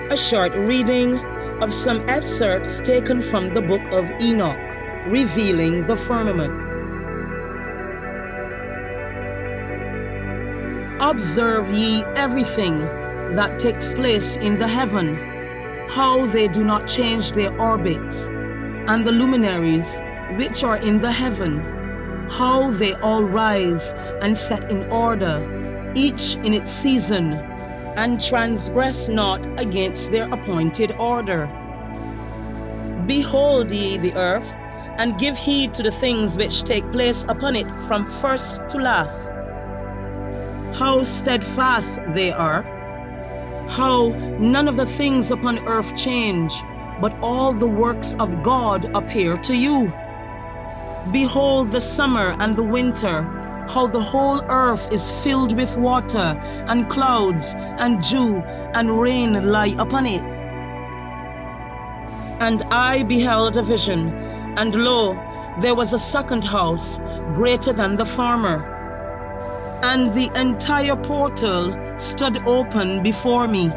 A short reading of some excerpts taken from the Book of Enoch, revealing the firmament. Observe ye everything that takes place in the heaven, how they do not change their orbits, and the luminaries which are in the heaven, how they all rise and set in order, each in its season, and transgress not against their appointed order. Behold ye the earth, and give heed to the things which take place upon it from first to last. How steadfast they are, how none of the things upon earth change, but all the works of God appear to you. Behold the summer and the winter, how the whole earth is filled with water, and clouds, and dew, and rain lie upon it. And I beheld a vision, and lo, there was a second house, greater than the former. And the entire portal stood open before me,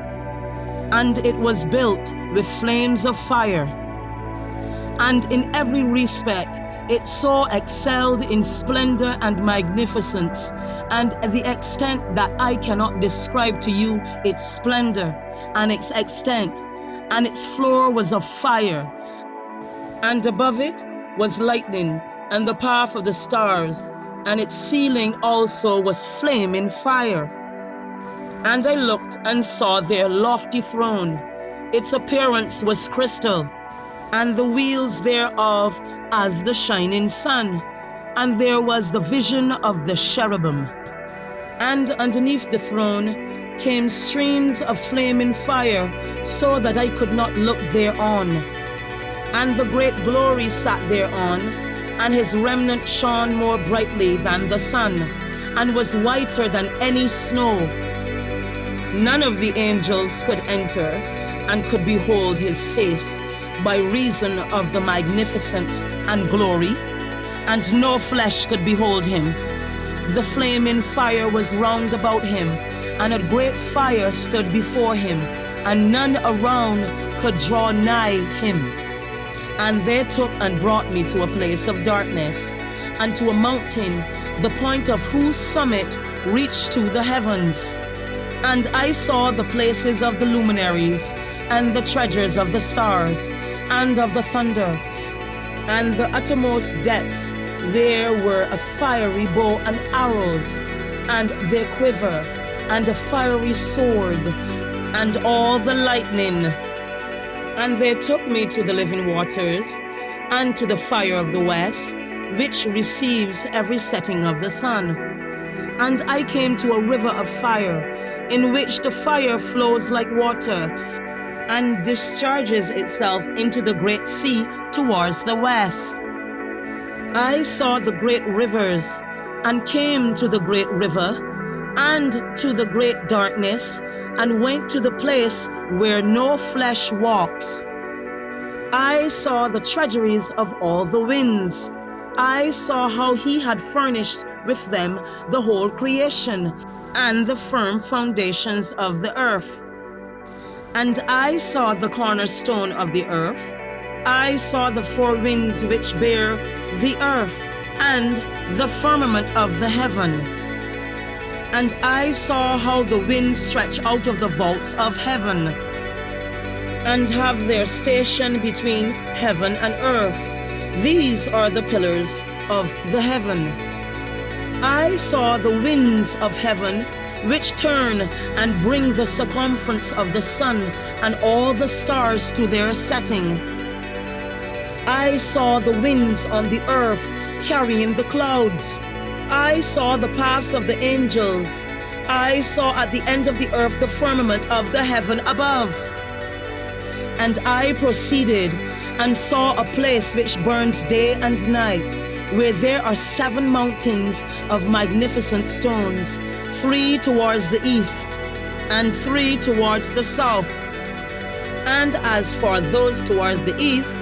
and it was built with flames of fire. And in every respect it so excelled in splendor and magnificence, and the extent that I cannot describe to you its splendor and its extent, and its floor was of fire, and above it was lightning, and the path of the stars, and its ceiling also was flaming fire. And I looked and saw their lofty throne. Its appearance was crystal, and the wheels thereof as the shining sun. And there was the vision of the cherubim. And underneath the throne came streams of flaming fire, so that I could not look thereon. And the great glory sat thereon, and his remnant shone more brightly than the sun, and was whiter than any snow. None of the angels could enter, and could behold his face, by reason of the magnificence and glory, and no flesh could behold him. The flaming fire was round about him, and a great fire stood before him, and none around could draw nigh him. And they took and brought me to a place of darkness, and to a mountain, the point of whose summit reached to the heavens. And I saw the places of the luminaries, and the treasures of the stars, and of the thunder. And the uttermost depths there were a fiery bow and arrows, and their quiver, and a fiery sword, and all the lightning. And they took me to the living waters, and to the fire of the west, which receives every setting of the sun. And I came to a river of fire, in which the fire flows like water, and discharges itself into the great sea towards the west. I saw the great rivers, and came to the great river, and to the great darkness, and went to the place where no flesh walks. I saw the treasuries of all the winds. I saw how he had furnished with them the whole creation, and the firm foundations of the earth. And I saw the cornerstone of the earth. I saw the four winds which bear the earth, and the firmament of the heaven. And I saw how the winds stretch out of the vaults of heaven, and have their station between heaven and earth. These are the pillars of the heaven. I saw the winds of heaven, which turn and bring the circumference of the sun and all the stars to their setting. I saw the winds on the earth carrying the clouds. I saw the paths of the angels. I saw at the end of the earth the firmament of the heaven above. And I proceeded and saw a place which burns day and night, where there are 7 mountains of magnificent stones, 3 towards the east, and 3 towards the south. And as for those towards the east,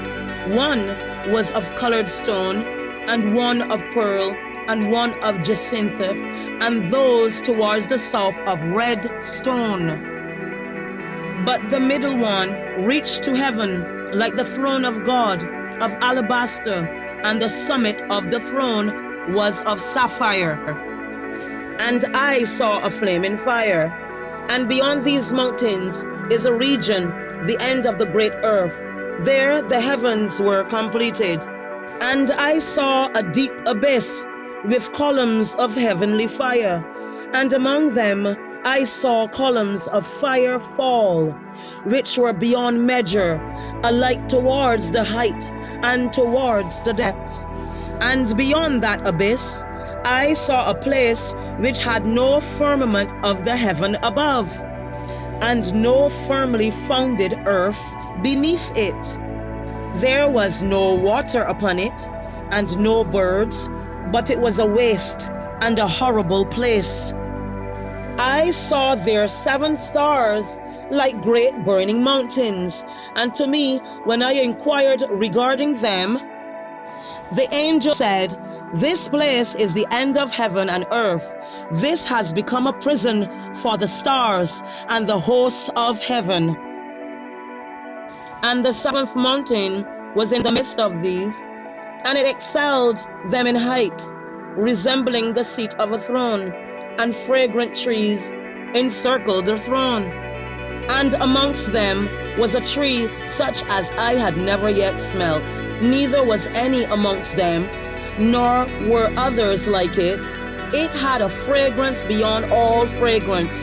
1 was of colored stone, and 1 of pearl, and 1 of jacinth, and those towards the south of red stone. But the middle one reached to heaven like the throne of God of alabaster, and the summit of the throne was of sapphire. And I saw a flaming fire. And beyond these mountains is a region, the end of the great earth. There the heavens were completed. And I saw a deep abyss with columns of heavenly fire. And among them I saw columns of fire fall, which were beyond measure, alike towards the height and towards the depths. And beyond that abyss I saw a place which had no firmament of the heaven above, and no firmly founded earth beneath it. There was no water upon it, and no birds, but it was a waste and a horrible place. I saw there 7 stars like great burning mountains, and to me, when I inquired regarding them, the angel said, "This place is the end of heaven and earth. This has become a prison for the stars and the hosts of heaven." And the 7th mountain was in the midst of these, and it excelled them in height, resembling the seat of a throne, and fragrant trees encircled the throne. And amongst them was a tree such as I had never yet smelt, neither was any amongst them, nor were others like it. It had a fragrance beyond all fragrance,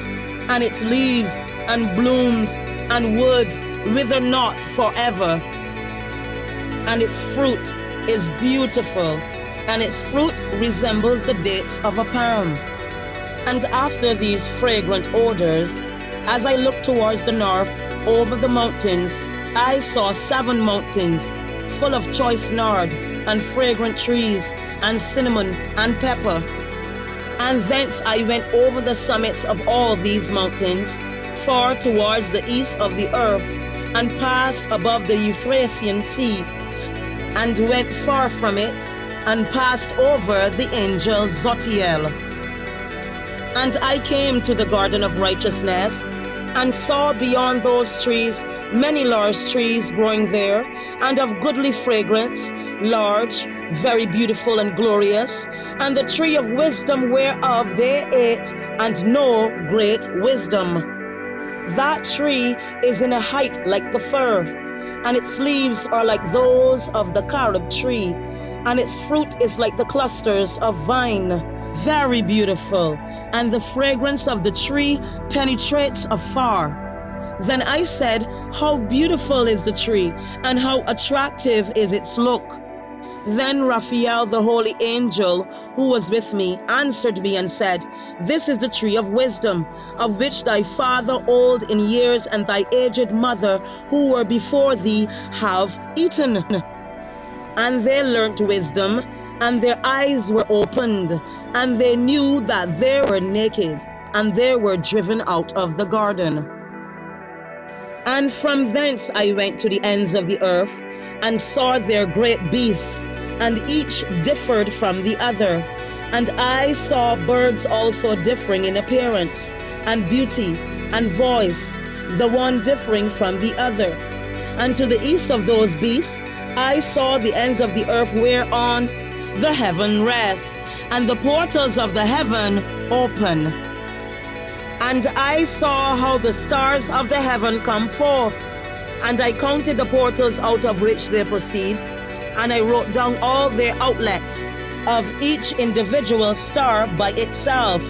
and its leaves and blooms and wood wither not forever. And its fruit is beautiful, and its fruit resembles the dates of a palm. And after these fragrant odors, as I looked towards the north over the mountains, I saw 7 mountains full of choice nard and fragrant trees and cinnamon and pepper. And thence I went over the summits of all these mountains, far towards the east of the earth, and passed above the Euphratean Sea, and went far from it, and passed over the angel Zotiel. And I came to the garden of righteousness, and saw beyond those trees many large trees growing there, and of goodly fragrance, large, very beautiful and glorious, and the tree of wisdom whereof they ate, and know great wisdom. That tree is in a height like the fir, and its leaves are like those of the carob tree, and its fruit is like the clusters of vine, very beautiful, and the fragrance of the tree penetrates afar. Then I said, "How beautiful is the tree, and how attractive is its look." Then Raphael, the holy angel, who was with me, answered me and said, "This is the tree of wisdom, of which thy father old in years and thy aged mother, who were before thee, have eaten. And they learnt wisdom, and their eyes were opened, and they knew that they were naked, and they were driven out of the garden. And from thence I went to the ends of the earth, and saw their great beasts, and each differed from the other. And I saw birds also differing in appearance, and beauty, and voice, the one differing from the other. And to the east of those beasts I saw the ends of the earth whereon the heaven rests, and the portals of the heaven open. And I saw how the stars of the heaven come forth, and I counted the portals out of which they proceed, and I wrote down all their outlets of each individual star by itself,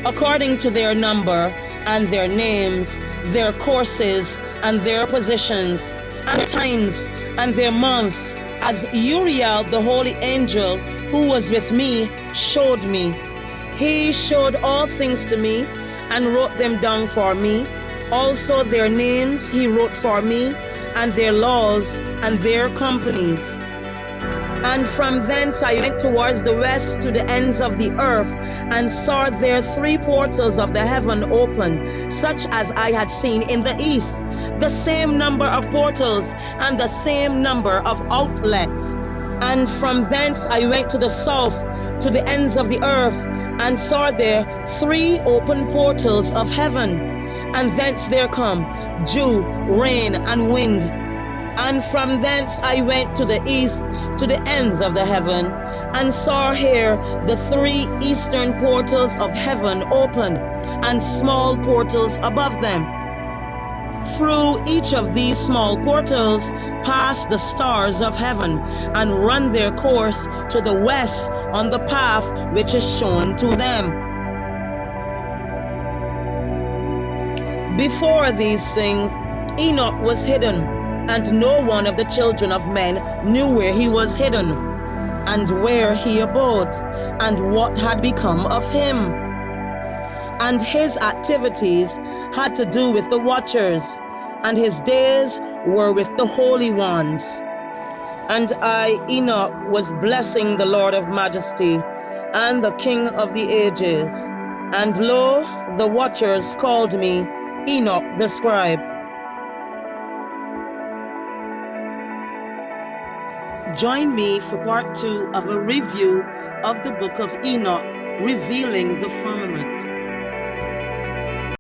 according to their number and their names, their courses and their positions, and their times and their months, as Uriel the holy angel who was with me showed me. He showed all things to me and wrote them down for me. Also their names he wrote for me, and their laws and their companies. And from thence I went towards the west to the ends of the earth, and saw there 3 portals of the heaven open, such as I had seen in the east, the same number of portals and the same number of outlets. And from thence I went to the south, to the ends of the earth, and saw there 3 open portals of heaven. and thence there come dew, rain, and wind. And from thence I went to the east, to the ends of the heaven, and saw here the three eastern portals of heaven open, and small portals above them. Through each of these small portals pass the stars of heaven, and run their course to the west on the path which is shown to them. Before these things Enoch was hidden, and no one of the children of men knew where he was hidden, and where he abode, and what had become of him. And his activities had to do with the watchers, and his days were with the holy ones. And I, Enoch, was blessing the Lord of majesty, and the King of the ages. And lo, the watchers called me Enoch the scribe. Join me for part 2 of a review of the Book of Enoch, revealing the firmament.